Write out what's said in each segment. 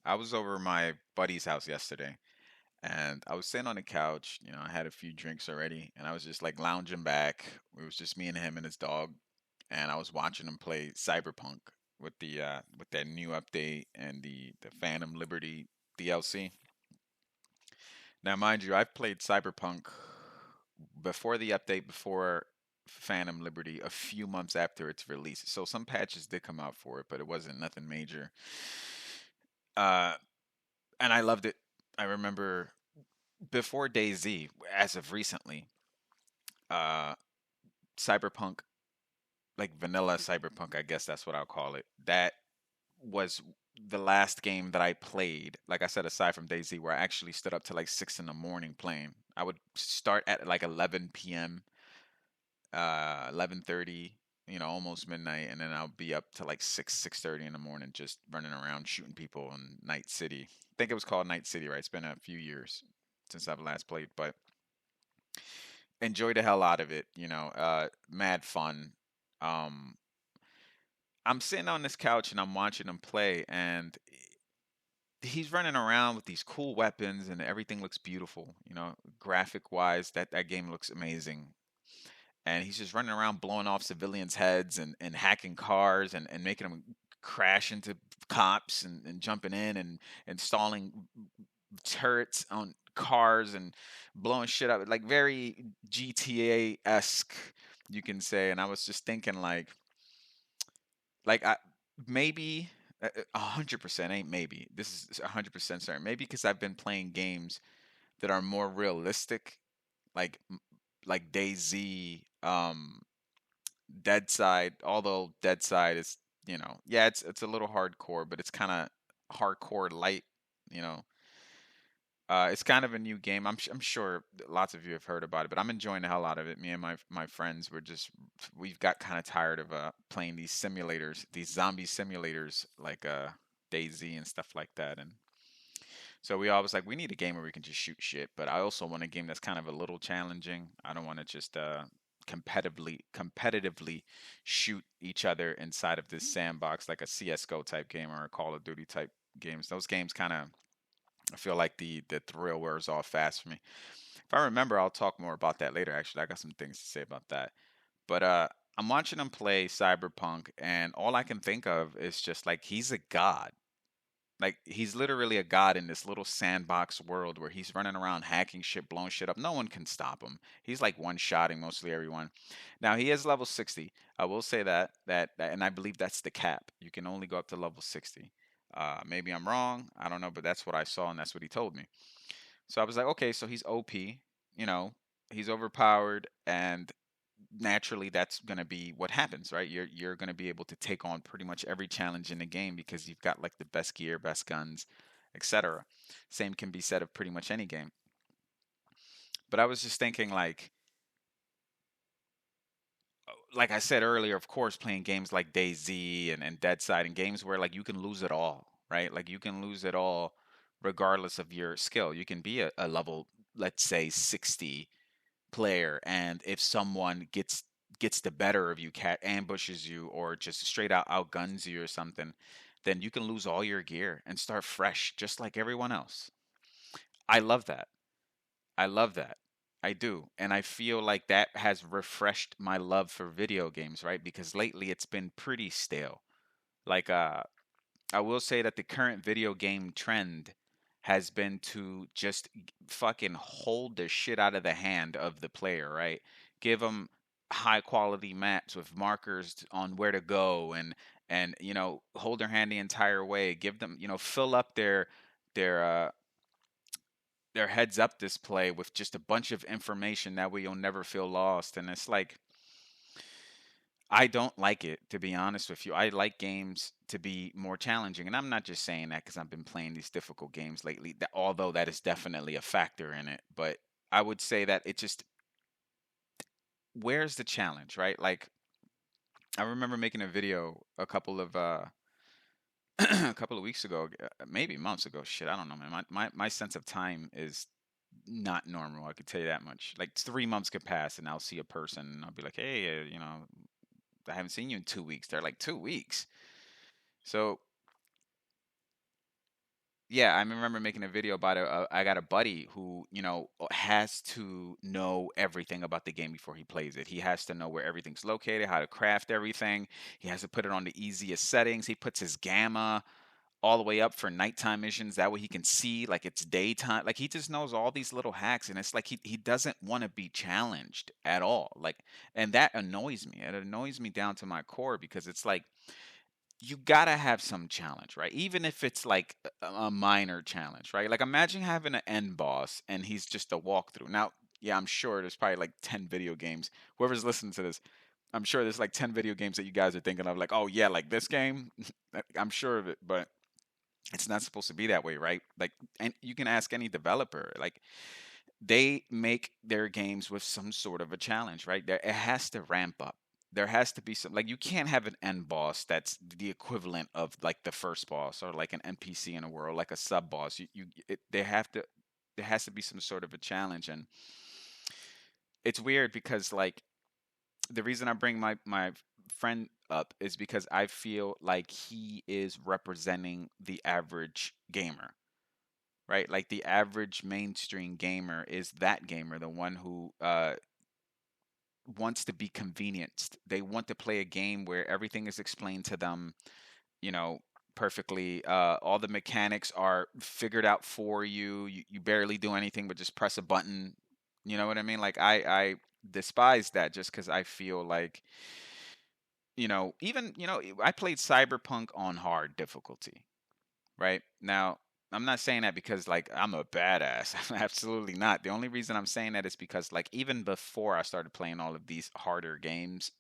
I was over my buddy's house yesterday and I was sitting on the couch. I had a few drinks already and I was just like lounging back. It was just me and him and his dog. And I was watching him play Cyberpunk with that new update and the Phantom Liberty DLC. Now, mind you, I've played Cyberpunk before the update, before Phantom Liberty, a few months after its release. So some patches did come out for it, but it wasn't nothing major. Uh, and I loved it. I remember before DayZ, as of recently, uh, Cyberpunk, like vanilla Cyberpunk, I guess that's what I'll call it. That was the last game that I played. Like I said, aside from DayZ, where I actually stood up to like 6 in the morning playing. I would start at like 11 p.m., 11:30, almost midnight, and then I'll be up to like 6:30 in the morning, just running around shooting people in Night City. I think it was called Night City, right? It's been a few years since I've last played, but enjoy the hell out of it. Mad fun. Um, I'm sitting on this couch and I'm watching him play, and he's running around with these cool weapons, and everything looks beautiful. Graphic wise, that game looks amazing. And he's just running around blowing off civilians' heads and hacking cars and making them crash into cops and jumping in and installing turrets on cars and blowing shit up, like very GTA esque, you can say. And I was just thinking, like I maybe 100% ain't maybe. This is 100% certain. Maybe because I've been playing games that are more realistic, like like DayZ, Dead Side. Although Dead Side is, yeah, it's a little hardcore, but it's kind of hardcore light. You know, it's kind of a new game. I'm sure lots of you have heard about it, but I'm enjoying the hell out of it. Me and my friends we've got kind of tired of playing these simulators, these zombie simulators like DayZ and stuff like that. And so we always like we need a game where we can just shoot shit, but I also want a game that's kind of a little challenging. I don't want to just competitively shoot each other inside of this sandbox like a CS:GO type game or a Call of Duty type games. Those games kind of, I feel like the thrill wears off fast for me. If I remember, I'll talk more about that later. Actually, I got some things to say about that. But I'm watching him play Cyberpunk, and all I can think of is just like he's a god. Like he's literally a god in this little sandbox world where he's running around hacking shit, blowing shit up. No one can stop him. He's like one-shotting mostly everyone. Now he is level 60. I will say that, and I believe that's the cap. You can only go up to level 60. Maybe I'm wrong. I don't know, but that's what I saw and that's what he told me. So I was like, okay, so he's OP. You know, he's overpowered, and naturally that's going to be what happens, right? You're going to be able to take on pretty much every challenge in the game because you've got like the best gear, best guns, etc. Same can be said of pretty much any game. But I was just thinking like I said earlier, of course, playing games like DayZ and Dead Side and games where like you can lose it all, right? Like you can lose it all regardless of your skill. You can be a level, let's say 60 player, and if someone gets the better of you, cat ambushes you or just straight out outguns you or something, then you can lose all your gear and start fresh just like everyone else. I love that. I love that. I do. And I feel like that has refreshed my love for video games, right? Because lately it's been pretty stale. Like I will say that the current video game trend has been to just fucking hold the shit out of the hand of the player, right? Give them high quality maps with markers on where to go, and hold their hand the entire way. Give them, fill up their uh their heads up display with just a bunch of information, that way you'll never feel lost. And it's like I don't like it, to be honest with you. I like games to be more challenging, and I'm not just saying that because I've been playing these difficult games lately. Although that is definitely a factor in it, but I would say that it just, where's the challenge, right? Like I remember making a video a couple of a couple of weeks ago, maybe months ago. Shit, I don't know, man. My sense of time is not normal. I could tell you that much. Like 3 months could pass, and I'll see a person, and I'll be like, "Hey, I haven't seen you in 2 weeks." They're like, 2 weeks. So yeah, I remember making a video about it. I got a buddy who, has to know everything about the game before he plays it. He has to know where everything's located, how to craft everything. He has to put it on the easiest settings. He puts his gamma all the way up for nighttime missions. That way he can see like it's daytime. Like he just knows all these little hacks, and it's like he doesn't want to be challenged at all. Like, and that annoys me. It annoys me down to my core because it's like you gotta have some challenge, right? Even if it's like a minor challenge, right? Like imagine having an end boss and he's just a walkthrough. Now, yeah, I'm sure there's probably like 10 video games. Whoever's listening to this, I'm sure there's like 10 video games that you guys are thinking of, like, oh yeah, like this game. I'm sure of it, but it's not supposed to be that way, right? Like, and you can ask any developer, like they make their games with some sort of a challenge, right? There, it has to ramp up. There has to be some, like, you can't have an end boss that's the equivalent of like the first boss or like an NPC in a world, like a sub boss. They have to, there has to be some sort of a challenge, and it's weird because like the reason I bring my friend up is because I feel like he is representing the average gamer, right? Like the average mainstream gamer is that gamer, the one who wants to be convenienced. They want to play a game where everything is explained to them, you know, perfectly. All the mechanics are figured out for you. You barely do anything but just press a button. You know what I mean? Like I despise that just because I feel like, even, I played Cyberpunk on hard difficulty, right? Now, I'm not saying that because like I'm a badass. Absolutely not. The only reason I'm saying that is because like even before I started playing all of these harder games,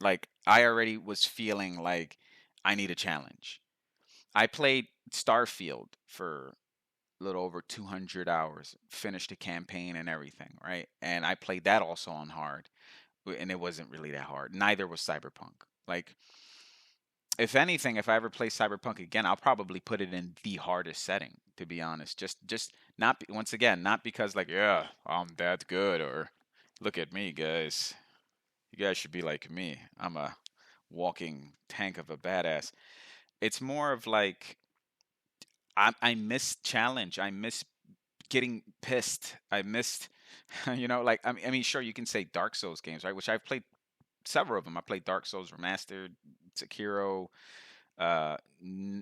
like I already was feeling like I need a challenge. I played Starfield for a little over 200 hours, finished the campaign and everything, right? And I played that also on hard, and it wasn't really that hard. Neither was Cyberpunk. Like, if anything, if I ever play Cyberpunk again, I'll probably put it in the hardest setting, to be honest. Just not once again, not because like, yeah, I'm that good, or look at me, guys. You guys should be like me. I'm a walking tank of a badass. It's more of like I miss challenge. I miss getting pissed. I missed, like I mean, sure you can say Dark Souls games, right? Which I've played several of them. I played Dark Souls Remastered, Sekiro,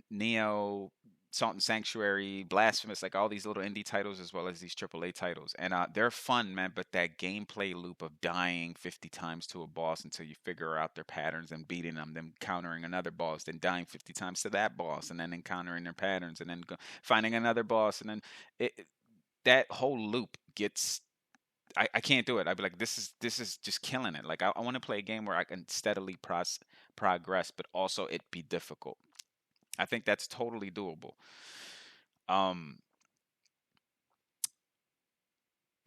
Neo, Salt and Sanctuary, Blasphemous, like all these little indie titles as well as these AAA titles. And they're fun, man, but that gameplay loop of dying 50 times to a boss until you figure out their patterns and beating them, then countering another boss, then dying 50 times to that boss, and then encountering their patterns, and then finding another boss, and then that whole loop gets. I can't do it. I'd be like, this is just killing it. Like I want to play a game where I can steadily progress, but also it be difficult. I think that's totally doable. Um,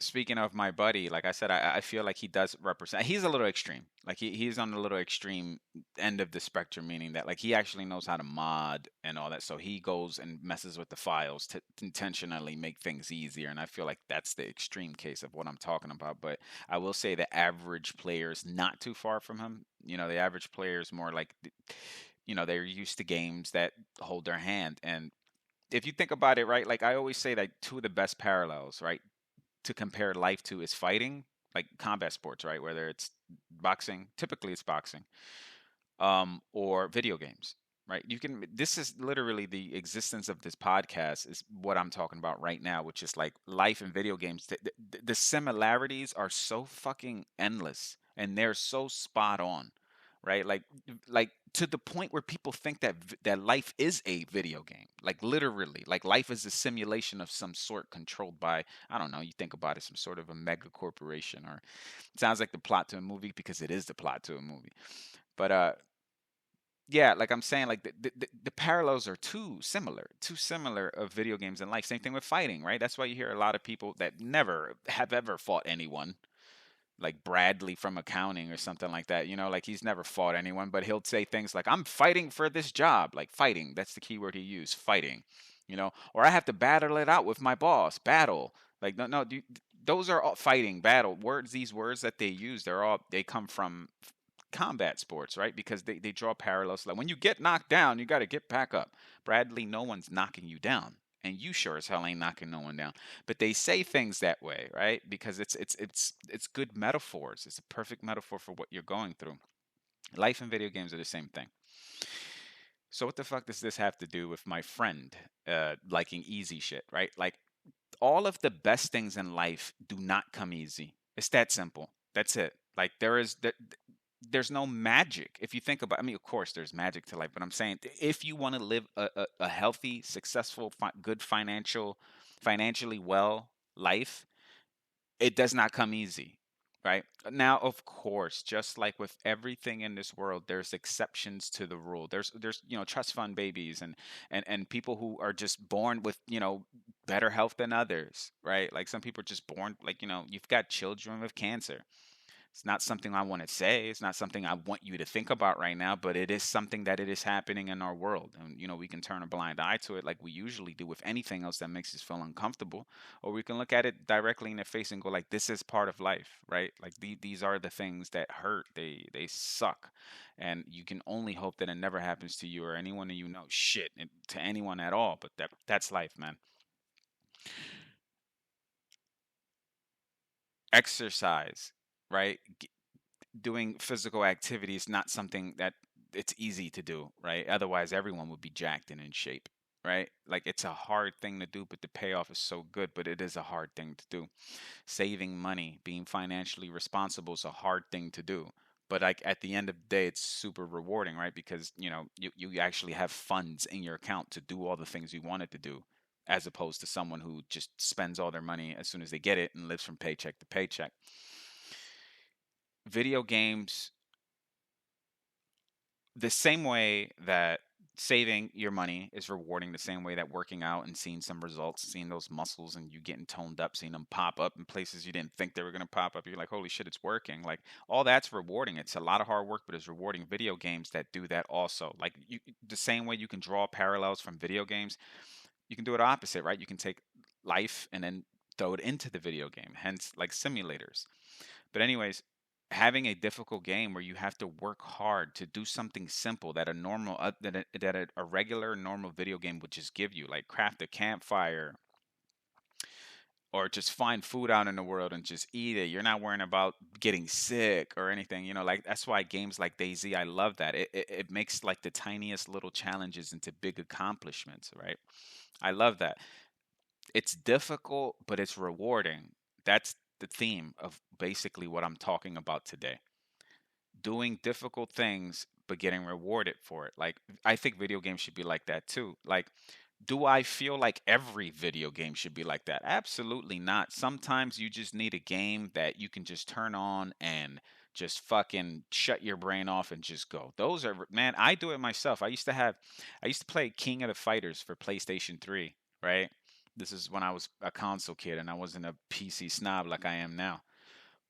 Speaking of my buddy, like I said, I feel like he does represent. He's a little extreme. Like he's on the little extreme end of the spectrum, meaning that like he actually knows how to mod and all that. So he goes and messes with the files to intentionally make things easier. And I feel like that's the extreme case of what I'm talking about. But I will say the average player is not too far from him. The average player is more like, they're used to games that hold their hand. And if you think about it, right, like I always say that two of the best parallels, right, to compare life to is fighting, like combat sports, right? Whether it's boxing, typically it's boxing, or video games, right? This is literally the existence of this podcast is what I'm talking about right now, which is like life and video games. The similarities are so fucking endless and they're so spot on, right? Like to the point where people think that life is a video game, like literally, like life is a simulation of some sort controlled by, I don't know, you think about it, some sort of a mega corporation, or it sounds like the plot to a movie because it is the plot to a movie. But yeah, like I'm saying, like the parallels are too similar of video games and life. Same thing with fighting, right? That's why you hear a lot of people that never have ever fought anyone, like Bradley from accounting or something like that. Like he's never fought anyone, but he'll say things like, "I'm fighting for this job." Like fighting, that's the key word he used, fighting. Or I have to battle it out with my boss. Battle, like no, those are all fighting, battle words. These words that they use, they come from combat sports, right? Because they draw parallels. Like when you get knocked down, you got to get back up. Bradley, no one's knocking you down. And you sure as hell ain't knocking no one down. But they say things that way, right? Because it's good metaphors. It's a perfect metaphor for what you're going through. Life and video games are the same thing. So what the fuck does this have to do with my friend liking easy shit, right? Like all of the best things in life do not come easy. It's that simple. That's it. Like there's no magic. If you think about, I mean, of course there's magic to life, but I'm saying if you want to live a healthy, successful, good financially well life, it does not come easy, right? Now, of course, just like with everything in this world, there's exceptions to the rule. There's trust fund babies and people who are just born with better health than others, right? Like some people are just born like you've got children with cancer. It's not something I want to say. It's not something I want you to think about right now, but it is something that it is happening in our world. And, we can turn a blind eye to it like we usually do with anything else that makes us feel uncomfortable. Or we can look at it directly in the face and go like, this is part of life, right? Like these are the things that hurt. They suck. And you can only hope that it never happens to you or anyone that shit, to anyone at all. But that's life, man. Exercise, right? Doing physical activity is not something that it's easy to do, right? Otherwise, everyone would be jacked and in shape, right? Like it's a hard thing to do, but the payoff is so good, but it is a hard thing to do. Saving money, being financially responsible is a hard thing to do. But like at the end of the day, it's super rewarding, right? Because you actually have funds in your account to do all the things you wanted to do, as opposed to someone who just spends all their money as soon as they get it and lives from paycheck to paycheck. Video games, the same way that saving your money is rewarding, the same way that working out and seeing some results, seeing those muscles and you getting toned up, seeing them pop up in places you didn't think they were going to pop up, you're like, holy shit, it's working. Like all that's rewarding. It's a lot of hard work, but it's rewarding. Video games that do that also, like the same way you can draw parallels from video games, you can do it opposite, right? You can take life and then throw it into the video game, hence like simulators. But anyways, having a difficult game where you have to work hard to do something simple that a normal that a regular normal video game would just give you, like craft a campfire or just find food out in the world and just eat it. You're not worrying about getting sick or anything. Like that's why games like DayZ, I love that. It makes like the tiniest little challenges into big accomplishments, right? I love that. It's difficult, but it's rewarding. That's the theme of basically what I'm talking about today. Doing difficult things, but getting rewarded for it. Like, I think video games should be like that too. Like, do I feel like every video game should be like that? Absolutely not. Sometimes you just need a game that you can just turn on and just fucking shut your brain off and just go. Those are, man, I do it myself. I used to play King of the Fighters for PlayStation 3, right? This is when I was a console kid and I wasn't a PC snob like I am now.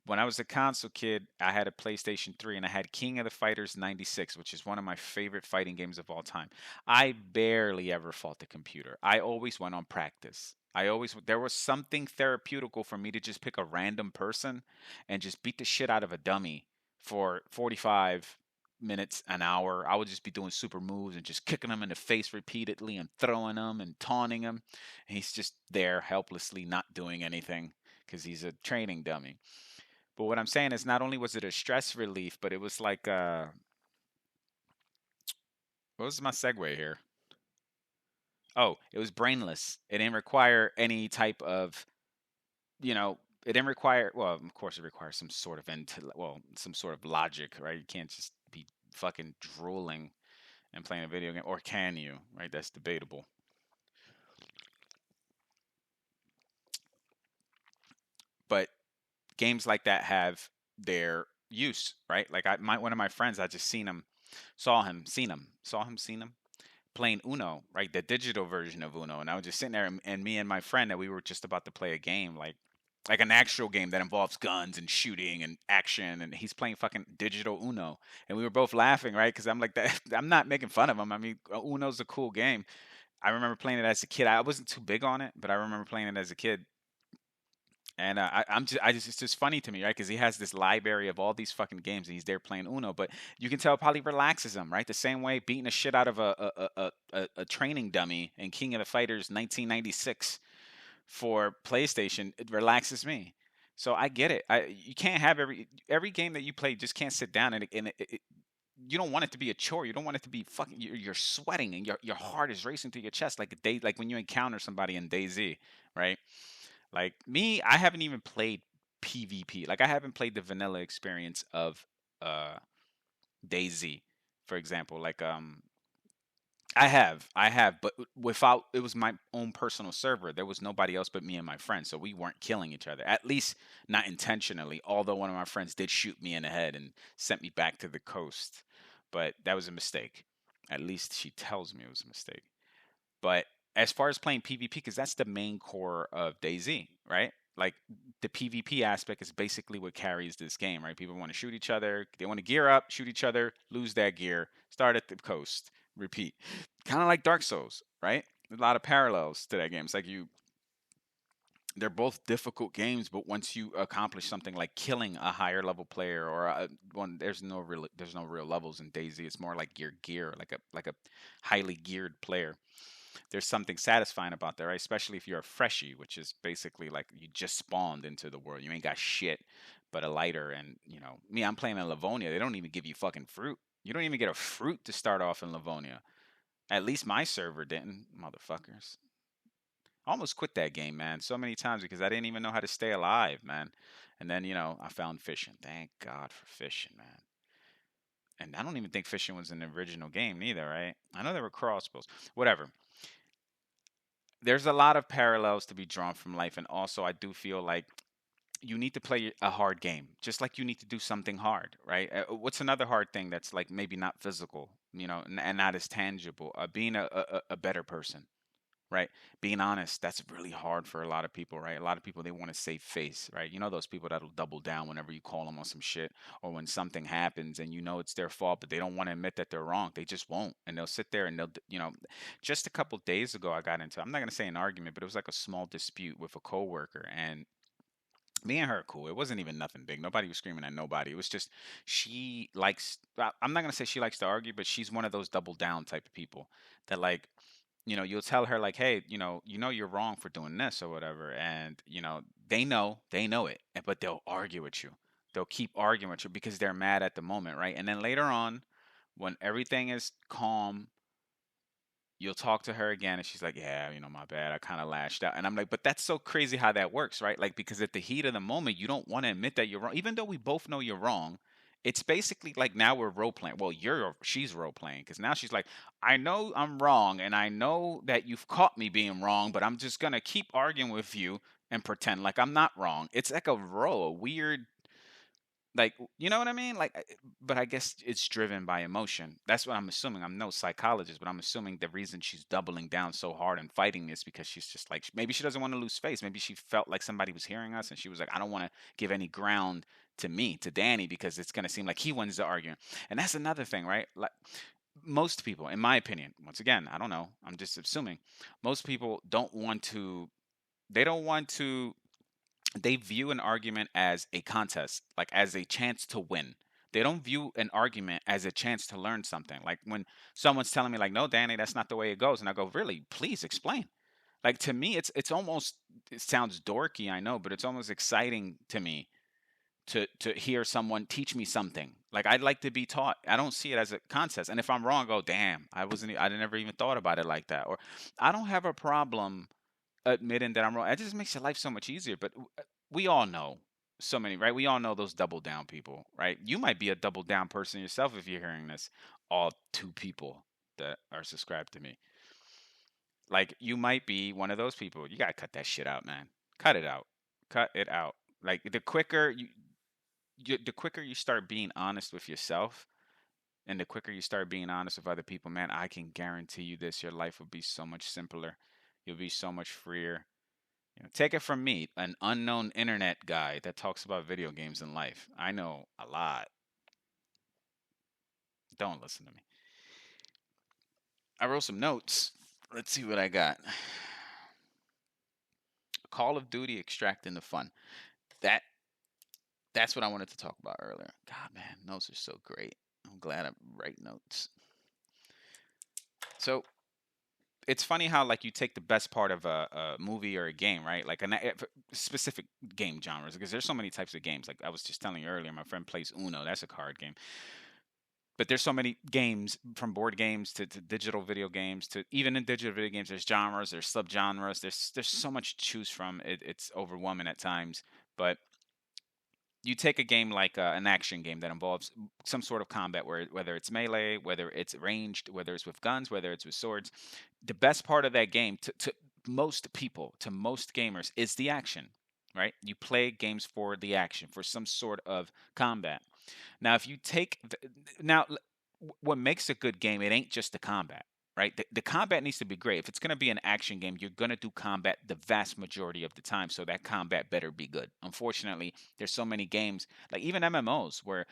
When I was a console kid, I had a PlayStation 3 and I had King of the Fighters 96, which is one of my favorite fighting games of all time. I barely ever fought the computer. I always went on practice. There was something therapeutical for me to just pick a random person and just beat the shit out of a dummy for 45 minutes, an hour. I would just be doing super moves and just kicking him in the face repeatedly and throwing him and taunting him. And he's just there helplessly not doing anything because he's a training dummy. But what I'm saying is not only was it a stress relief, but it was like what was my segue here? Oh, it was brainless. It didn't require any type of, it didn't require, well, of course it requires some sort of some sort of logic, right? You can't just be fucking drooling and playing a video game, or can you? Right? That's debatable. But games like that have their use, right? Like one of my friends, I just seen him playing Uno, right? The digital version of Uno, and I was just sitting there, and me and my friend that we were just about to play a game, like an actual game that involves guns and shooting and action, and he's playing fucking digital Uno, and we were both laughing, right? Because I'm like that. I'm not making fun of him. I mean, Uno's a cool game. I remember playing it as a kid. I wasn't too big on it, but I remember playing it as a kid, And it's just funny to me, right? Because he has this library of all these fucking games, and he's there playing Uno. But you can tell it probably relaxes him, right? The same way beating the shit out of a training dummy in King of the Fighters 1996 for PlayStation, it relaxes me. So I get it. You can't have every game that you play. Just can't sit down and you don't want it to be a chore. You don't want it to be fucking. You're sweating and your heart is racing through your chest like a day, like when you encounter somebody in DayZ, right? Like me, I haven't even played PvP. Like I haven't played the vanilla experience of uh DayZ, for example. Like I have, but without it was my own personal server. There was nobody else but me and my friend, so we weren't killing each other. At least not intentionally. Although one of my friends did shoot me in the head and sent me back to the coast, but that was a mistake. At least she tells me it was a mistake. But as far as playing PvP, because that's the main core of DayZ, right? Like the PvP aspect is basically what carries this game, right? People want to shoot each other, they want to gear up, shoot each other, lose that gear, start at the coast, repeat. Kind of like Dark Souls, right? A lot of parallels to that game. It's like they're both difficult games, but once you accomplish something like killing a higher level player or one, there's no real levels in DayZ. It's more like your gear, like a highly geared player. There's something satisfying about that, right? Especially if you're a freshie, which is basically like you just spawned into the world. You ain't got shit but a lighter. And, me, I'm playing in Livonia. They don't even give you fucking fruit. You don't even get a fruit to start off in Livonia. At least my server didn't, motherfuckers. I almost quit that game, man, so many times because I didn't even know how to stay alive, man. And then, I found fishing. Thank God for fishing, man. And I don't even think fishing was an original game neither, right? I know there were crossbows. Whatever. There's a lot of parallels to be drawn from life, and also I do feel like you need to play a hard game, just like you need to do something hard, right? What's another hard thing that's like maybe not physical, and not as tangible? Being a better person, right? Being honest, that's really hard for a lot of people, right? A lot of people, they want to save face, right? You know, those people that'll double down whenever you call them on some shit, or when something happens and it's their fault, but they don't want to admit that they're wrong. They just won't. And they'll sit there and just a couple days ago, I got into, I'm not going to say an argument, but it was like a small dispute with a coworker. And me and her are cool. It wasn't even nothing big. Nobody was screaming at nobody. It was just she likes. I'm not gonna say she likes to argue, but she's one of those double down type of people that like you'll tell her like, hey, you're wrong for doing this or whatever, and they know it, but they'll argue with you. They'll keep arguing with you because they're mad at the moment, right? And then later on, when everything is calm, you'll talk to her again and she's like, yeah, my bad, I kind of lashed out. And I'm like, but that's so crazy how that works, right? Like, because at the heat of the moment you don't want to admit that you're wrong, even though we both know you're wrong. It's basically like now we're role playing. Well, she's role playing because now she's like, I know I'm wrong and I know that you've caught me being wrong, but I'm just gonna keep arguing with you and pretend like I'm not wrong. It's like a weird, like, you know what I mean? Like, but I guess it's driven by emotion. That's what I'm assuming. I'm no psychologist, but I'm assuming the reason she's doubling down so hard and fighting is because she's just like, maybe she doesn't want to lose face. Maybe she felt like somebody was hearing us and she was like, I don't want to give any ground to me, to Danny, because it's going to seem like he wins the argument. And that's another thing, right? Like, most people, in my opinion, once again, I don't know, I'm just assuming, most people they don't want to they view an argument as a contest, like as a chance to win. They don't view an argument as a chance to learn something. Like when someone's telling me, like, "No, Danny, that's not the way it goes," and I go, "Really? Please explain." Like to me, it's almost, it sounds dorky, I know, but it's almost exciting to me to hear someone teach me something. Like I'd like to be taught. I don't see it as a contest. And if I'm wrong, I go, "Damn, I never even thought about it like that." Or I don't have a problem admitting that I'm wrong. It just makes your life so much easier. But we all know so many, right? We all know those double down people, right? You might be a double down person yourself if you're hearing this. All two people that are subscribed to me. Like you might be one of those people. You gotta cut that shit out, man. Cut it out. Cut it out. Like the quicker you start being honest with yourself, and the quicker you start being honest with other people, man, I can guarantee you this: your life will be so much simpler. You'll be so much freer. Take it from me, an unknown internet guy that talks about video games and life. I know a lot. Don't listen to me. I wrote some notes. Let's see what I got. Call of Duty extracting the fun. That that's what I wanted to talk about earlier. God, man, notes are so great. I'm glad I write notes. So it's funny how like you take the best part of a movie or a game, right? Like specific game genres, because there's so many types of games. Like I was just telling you earlier, my friend plays Uno. That's a card game. But there's so many games, from board games to digital video games, to even in digital video games, there's genres, there's subgenres, there's so much to choose from. It's overwhelming at times. But you take a game like an action game that involves some sort of combat, whether it's melee, whether it's ranged, whether it's with guns, whether it's with swords. The best part of that game to most people, to most gamers, is the action, right? You play games for the action, for some sort of combat. Now, if you take now, what makes a good game, it ain't just the combat, right? The combat needs to be great. If it's going to be an action game, you're going to do combat the vast majority of the time, so that combat better be good. Unfortunately, there's so many games, like even MMOs, where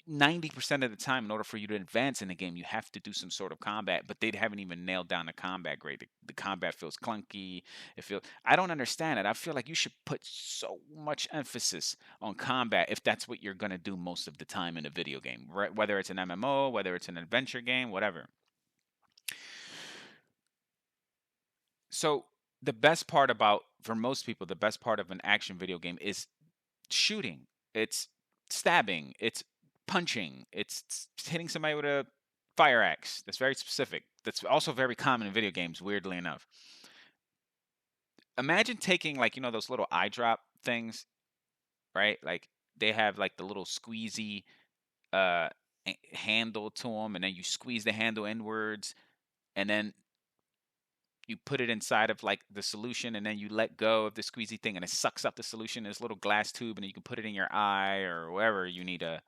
90% of the time, in order for you to advance in the game, you have to do some sort of combat, but they haven't even nailed down the combat grade. The combat feels clunky. I don't understand it. I feel like you should put so much emphasis on combat if that's what you're going to do most of the time in a video game, right? Whether it's an MMO, whether it's an adventure game, whatever. So the best part about, for most people, the best part of an action video game is shooting. It's stabbing. It's punching. It's hitting somebody with a fire axe. That's very specific. That's also very common in video games, weirdly enough. Imagine taking, like, those little eye drop things, right? Like they have like the little squeezy uh handle to them, and then you squeeze the handle inwards, and then you put it inside of like the solution, and then you let go of the squeezy thing, and it sucks up the solution in this little glass tube, and then you can put it in your eye or wherever you need to.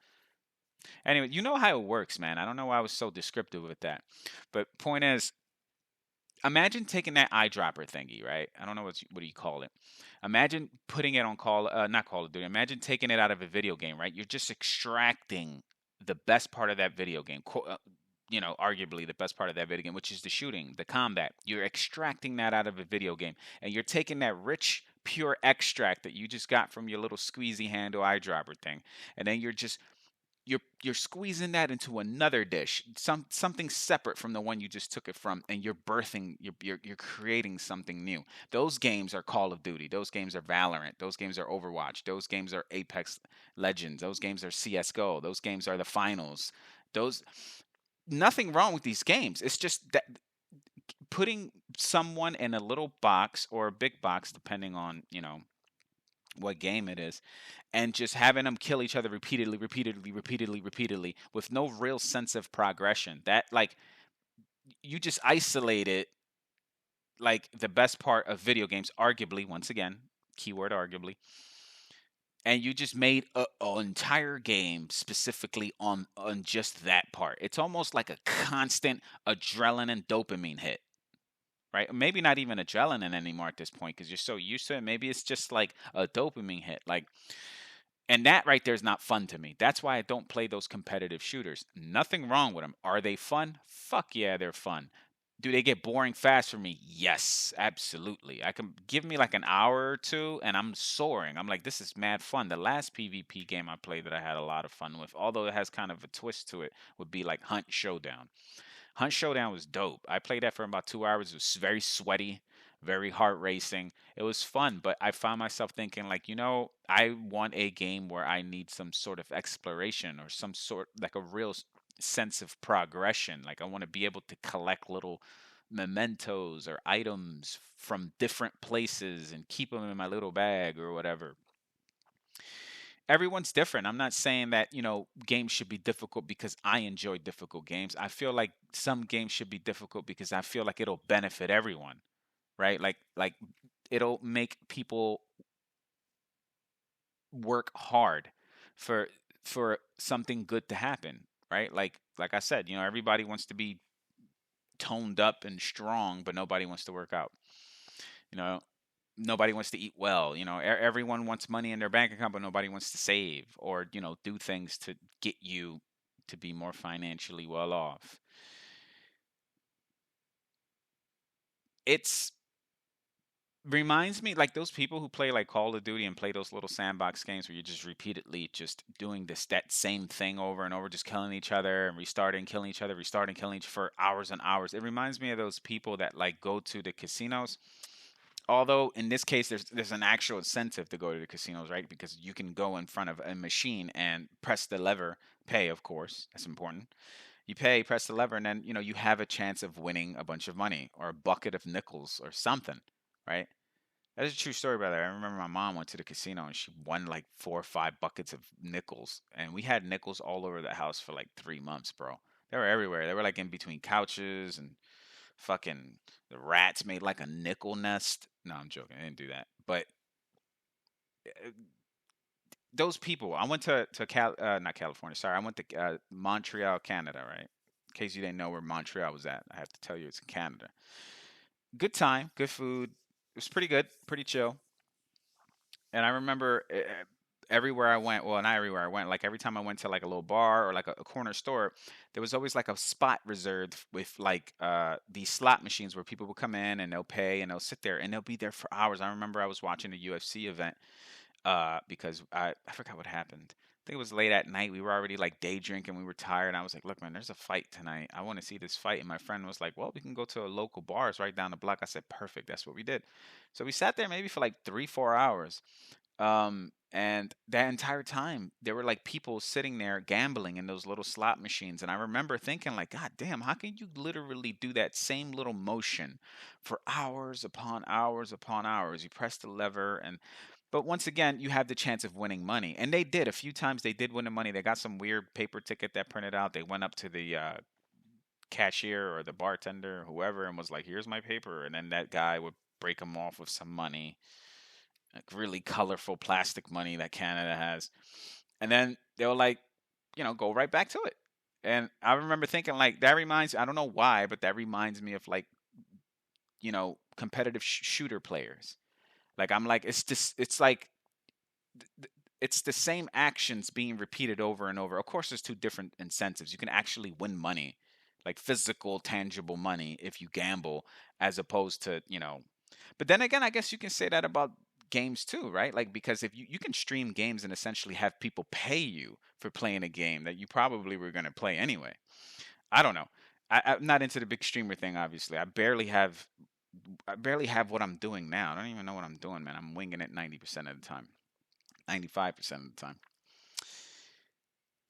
Anyway, you know how it works, man. I don't know why I was so descriptive with that, but point is, imagine taking that eyedropper thingy, right? I don't know what do you call it. Imagine putting it on not Call of Duty. Imagine taking it out of a video game, right? You're just extracting the best part of that video game. Arguably the best part of that video game, which is the shooting, the combat. You're extracting that out of a video game, and you're taking that rich, pure extract that you just got from your little squeezy handle eyedropper thing, and then you're squeezing that into another dish, something separate from the one you just took it from, and you're birthing, you're creating something new. Those games are Call of Duty. Those games are Valorant. Those games are Overwatch. Those games are Apex Legends. Those games are CS:GO. Those games are the finals. Those Nothing wrong with these games. It's just that putting someone in a little box or a big box, depending on what game it is, and just having them kill each other repeatedly with no real sense of progression. That, like, you just isolated like the best part of video games, arguably, once again, keyword arguably, and you just made an entire game specifically on just that part. It's almost like a constant adrenaline dopamine hit. Right? Maybe not even adrenaline anymore at this point because you're so used to it. Maybe it's just like a dopamine hit. Like, and that right there is not fun to me. That's why I don't play those competitive shooters. Nothing wrong with them. Are they fun? Fuck yeah, they're fun. Do they get boring fast for me? Yes, absolutely. I can give me like an hour or two and I'm soaring. I'm like, this is mad fun. The last PvP game I played that I had a lot of fun with, although it has kind of a twist to it, would be like Hunt Showdown. Hunt Showdown was dope. I played that for about 2 hours. It was very sweaty, very heart racing. It was fun, but I found myself thinking, like, I want a game where I need some sort of exploration or some sort, like a real sense of progression. Like, I want to be able to collect little mementos or items from different places and keep them in my little bag or whatever. Everyone's different. I'm not saying that, games should be difficult because I enjoy difficult games. I feel like some games should be difficult because I feel like it'll benefit everyone, right? Like it'll make people work hard for something good to happen, right? Like I said, everybody wants to be toned up and strong, but nobody wants to work out. You know, Nobody wants to eat well. Everyone wants money in their bank account, but nobody wants to save or do things to get you to be more financially well off. It's reminds me like those people who play like Call of Duty and play those little sandbox games where you're just repeatedly just doing this that same thing over and over, just killing each other and restarting, killing each other, restarting, killing each for hours and hours. It reminds me of those people that like go to the casinos. Although in this case, there's an actual incentive to go to the casinos, right? Because you can go in front of a machine and press the lever, pay, of course, that's important. You pay, press the lever, and then you have a chance of winning a bunch of money or a bucket of nickels or something, right? That is a true story, brother. I remember my mom went to the casino and she won like 4 or 5 buckets of nickels, and we had nickels all over the house for like 3 months, bro. They were everywhere. They were like in between couches and fucking the rats made like a nickel nest. No, I'm joking. I didn't do that. But uh, those people, I went to not California. Sorry, I went to Montreal, Canada. Right. In case you didn't know where Montreal was at, I have to tell you it's in Canada. Good time, good food. It was pretty good, pretty chill. And I remember everywhere I went, well, not everywhere I went, like every time I went to like a little bar or like a corner store, there was always like a spot reserved with like these slot machines where people will come in and they'll pay and they'll sit there and they'll be there for hours. I remember I was watching a UFC event because I forgot what happened. I think it was late at night. We were already like day drinking. We were tired. And I was like, look, man, there's a fight tonight. I want to see this fight. And my friend was like, well, we can go to a local bar. It's right down the block. I said, perfect. That's what we did. So we sat there maybe for like 3, 4 hours. And that entire time, there were like people sitting there gambling in those little slot machines. And I remember thinking, like, God damn, how can you literally do that same little motion for hours upon hours upon hours? You press the lever, and but once again, you have the chance of winning money. And they did a few times. They did win the money. They got some weird paper ticket that printed out. They went up to the cashier or the bartender, or whoever, and was like, "Here's my paper." And then that guy would break them off with some money, like really colorful plastic money that Canada has. And then they were like, go right back to it. And I remember thinking like that reminds I don't know why, but that reminds me of like, competitive shooter players. Like I'm like it's like it's the same actions being repeated over and over. Of course, there's two different incentives. You can actually win money, like physical, tangible money, if you gamble, as opposed to, But then again, I guess you can say that about games too, right? Like because if you can stream games and essentially have people pay you for playing a game that you probably were going to play anyway. I don't know. I'm not into the big streamer thing, obviously. I barely have what I'm doing now. I don't even know what I'm doing, man. I'm winging it 90% of the time. 95% of the time.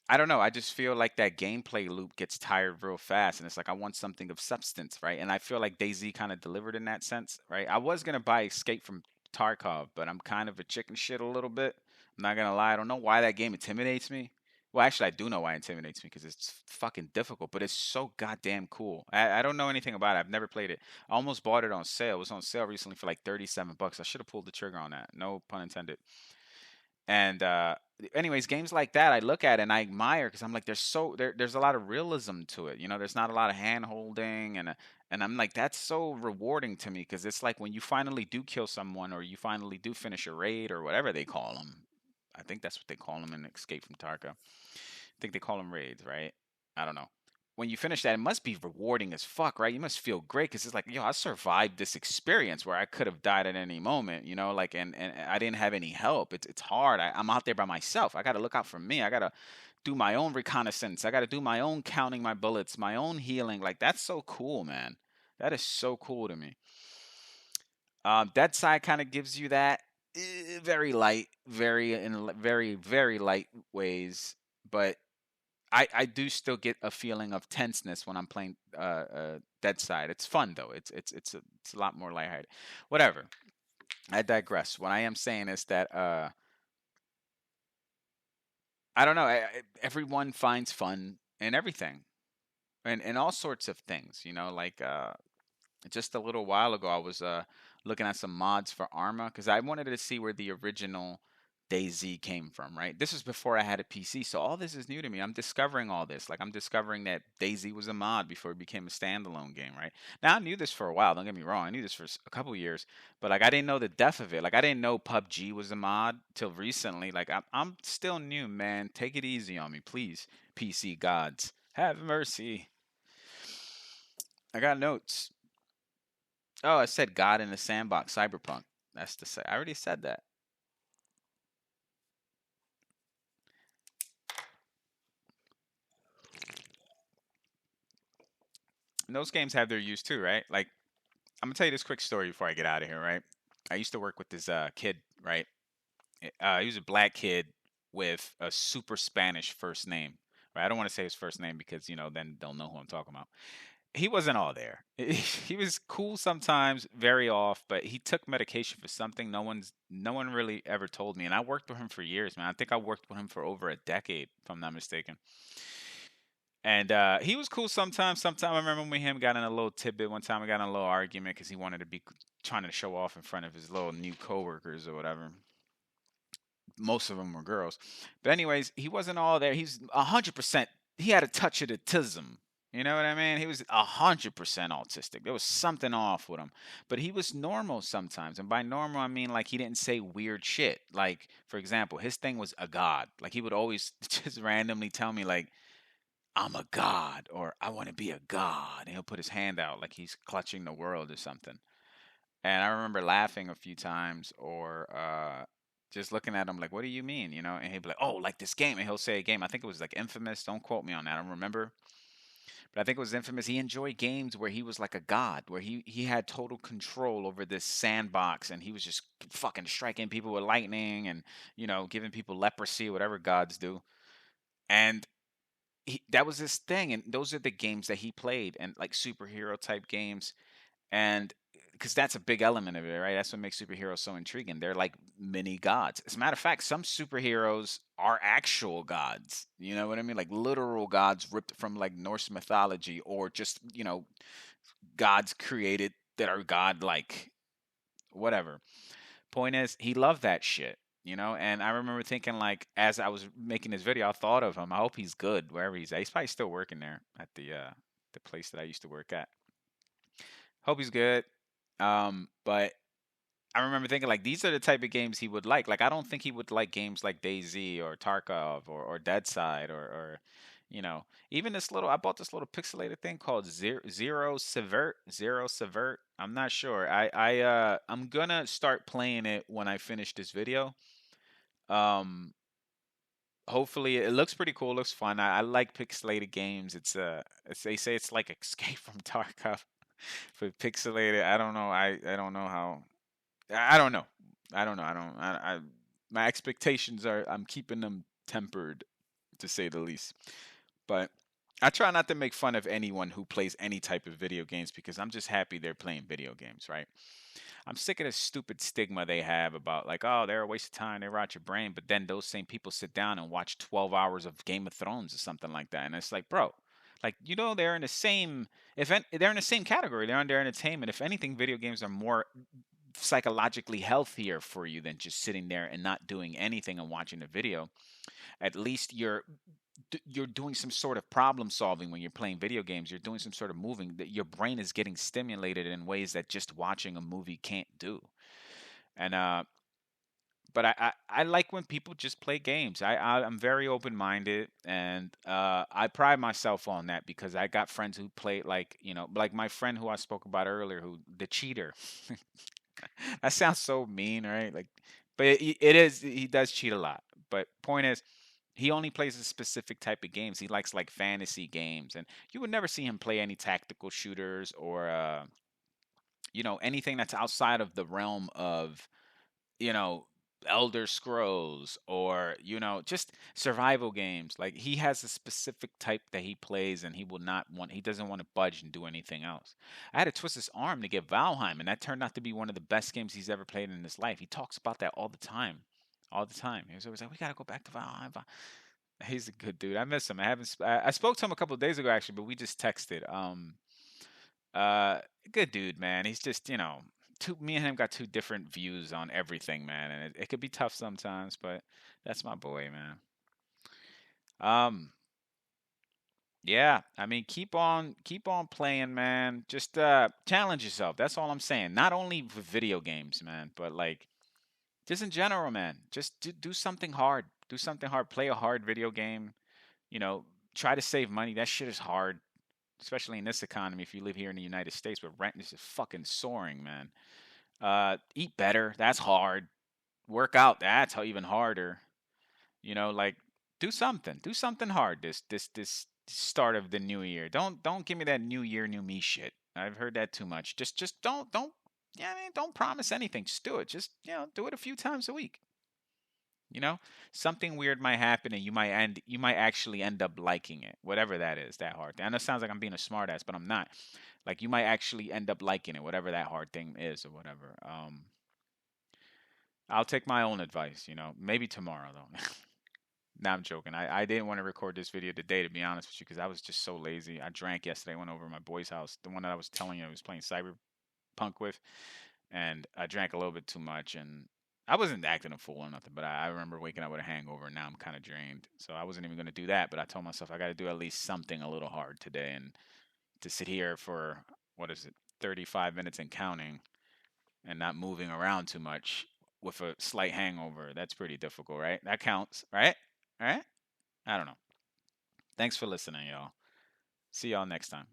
I don't know. I just feel like that gameplay loop gets tired real fast, and it's like I want something of substance, right? And I feel like DayZ kind of delivered in that sense, right? I was gonna buy Escape from Tarkov, but I'm kind of a chicken shit a little bit. I'm not gonna lie. I don't know why that game intimidates me. Well, actually, I do know why it intimidates me because it's fucking difficult, but it's so goddamn cool. I don't know anything about it. I've never played it. I almost bought it on sale. It was on sale recently for like 37 bucks. I should have pulled the trigger on that. No pun intended. And anyways, games like that I look at and I admire because I'm like, there's a lot of realism to it. There's not a lot of hand holding, and I'm like, that's so rewarding to me because it's like when you finally do kill someone or you finally do finish a raid or whatever they call them. I think that's what they call them in Escape from Tarkov. I think they call them raids, right? I don't know. When you finish that, it must be rewarding as fuck, right? You must feel great because it's like, yo, I survived this experience where I could have died at any moment, like, and I didn't have any help. It's hard. I'm out there by myself. I got to look out for me. I got to do my own reconnaissance. I got to do my own counting my bullets, my own healing. Like, that's so cool, man. That is so cool to me. Dead Side kind of gives you that very light, very, very light ways, but I do still get a feeling of tenseness when I'm playing Dead Side. It's fun though. It's a lot more lighthearted. Whatever. I digress. What I am saying is that I don't know. Everyone finds fun in everything, and all sorts of things. Like just a little while ago, I was looking at some mods for Arma because I wanted to see where the original DayZ came from. Right, this was before I had a PC, so all this is new to me. I'm discovering all this. Like I'm discovering that DayZ was a mod before it became a standalone game. Right now, I knew this for a while. Don't get me wrong. I knew this for a couple years, but like I didn't know the depth of it. Like I didn't know PUBG was a mod till recently. Like I'm still new, man. Take it easy on me, please. PC gods, have mercy. I got notes. Oh, I said God in the Sandbox, Cyberpunk. That's the I already said that. And those games have their use too, right? Like I'm gonna tell you this quick story before I get out of here, right? I used to work with this kid, right? He was a black kid with a super Spanish first name. Right? I don't want to say his first name because then they'll know who I'm talking about. He wasn't all there. He was cool sometimes, very off, but he took medication for something no one really ever told me. And I worked with him for years, man. I think I worked with him for over a decade, if I'm not mistaken. And he was cool sometimes. Sometimes I remember me and him got in a little tidbit one time. We got in a little argument because he wanted to be trying to show off in front of his little new coworkers or whatever. Most of them were girls. But anyways, he wasn't all there. He's 100%. He had a touch of autism. You know what I mean? He was 100% autistic. There was something off with him, but he was normal sometimes. And by normal, I mean like he didn't say weird shit. Like for example, his thing was a god. Like he would always just randomly tell me like, "I'm a god," or "I want to be a god," and he'll put his hand out like he's clutching the world or something. And I remember laughing a few times or just looking at him like, what do you mean? And he'd be like, oh, like this game. And he'll say a game. I think it was like Infamous. Don't quote me on that. I don't remember. But I think it was Infamous. He enjoyed games where he was like a god, where he had total control over this sandbox and he was just fucking striking people with lightning and, giving people leprosy, whatever gods do. And that was his thing. And those are the games that he played and like superhero type games and because that's a big element of it, right? That's what makes superheroes so intriguing. They're like mini gods. As a matter of fact, some superheroes are actual gods. You know what I mean? Like literal gods ripped from like Norse mythology, or just gods created that are godlike. Whatever. Point is, he loved that shit. And I remember thinking like, as I was making this video, I thought of him. I hope he's good wherever he's at. He's probably still working there at the place that I used to work at. Hope he's good. But I remember thinking like these are the type of games he would like. Like I don't think he would like games like DayZ or Tarkov or Deadside or even this little. I bought this little pixelated thing called Zero Severt. I'm not sure. I'm gonna start playing it when I finish this video. Um, Hopefully it looks pretty cool. Looks fun. I like pixelated games. They say it's like Escape from Tarkov for pixelated. I don't know. I don't know how. I don't know. I don't know. My expectations are I'm keeping them tempered to say the least. But I try not to make fun of anyone who plays any type of video games because I'm just happy they're playing video games, right? I'm sick of this stupid stigma they have about like, oh, they're a waste of time, they rot your brain, but then those same people sit down and watch 12 hours of Game of Thrones or something like that. And it's like, bro, like they're in the same they're in the same category. They're under entertainment. If anything, video games are more psychologically healthier for you than just sitting there and not doing anything and watching a video. At least you're doing some sort of problem solving when you're playing video games. You're doing some sort of moving that your brain is getting stimulated in ways that just watching a movie can't do. And but I like when people just play games. I'm very open minded, and I pride myself on that because I got friends who play like like my friend who I spoke about earlier, who the cheater. That sounds so mean, right? Like, but it is. He does cheat a lot. But point is, he only plays a specific type of games. He likes like fantasy games, and you would never see him play any tactical shooters or anything that's outside of the realm of you know Elder Scrolls or just survival games. Like he has a specific type that he plays, and he doesn't want to budge and do anything else. I had to twist his arm to get Valheim, and that turned out to be one of the best games he's ever played in his life. He talks about that all the time. All the time. He was always like, "We gotta go back to Valheim." He's a good dude. I miss him. I spoke to him a couple of days ago actually, but we just texted. Uh, Good dude, man. He's just me and him got two different views on everything, man, and it could be tough sometimes, but that's my boy, man. Um, yeah. I mean, keep on playing, man. Just challenge yourself. That's all I'm saying. Not only with video games, man, but like just in general, man. Just do something hard. Do something hard. Play a hard video game. You know, try to save money. That shit is hard. especially in this economy. If you live here in the United States, where rent is just fucking soaring, man. Eat better. That's hard. Work out. That's even harder. Like do something. Do something hard. This start of the new year. Don't give me that new year, new me shit. I've heard that too much. Just don't. Yeah, I mean, don't promise anything. Just do it. Just do it a few times a week. You know, something weird might happen, and you might actually end up liking it, whatever that is, that hard thing. I know it sounds like I'm being a smartass, but I'm not. Like you might actually end up liking it, whatever that hard thing is, or whatever. I'll take my own advice. Maybe tomorrow though. Now I'm joking. I didn't want to record this video today, to be honest with you, because I was just so lazy. I drank yesterday. Went over to my boy's house, the one that I was telling you I was playing Cyberpunk with, and I drank a little bit too much, and I wasn't acting a fool or nothing, but I remember waking up with a hangover, and now I'm kind of drained. So I wasn't even going to do that, but I told myself I got to do at least something a little hard today, and to sit here for what is it, 35 minutes and counting, and not moving around too much with a slight hangover, that's pretty difficult, right? That counts, right? All right? I don't know. Thanks for listening, y'all. See y'all next time.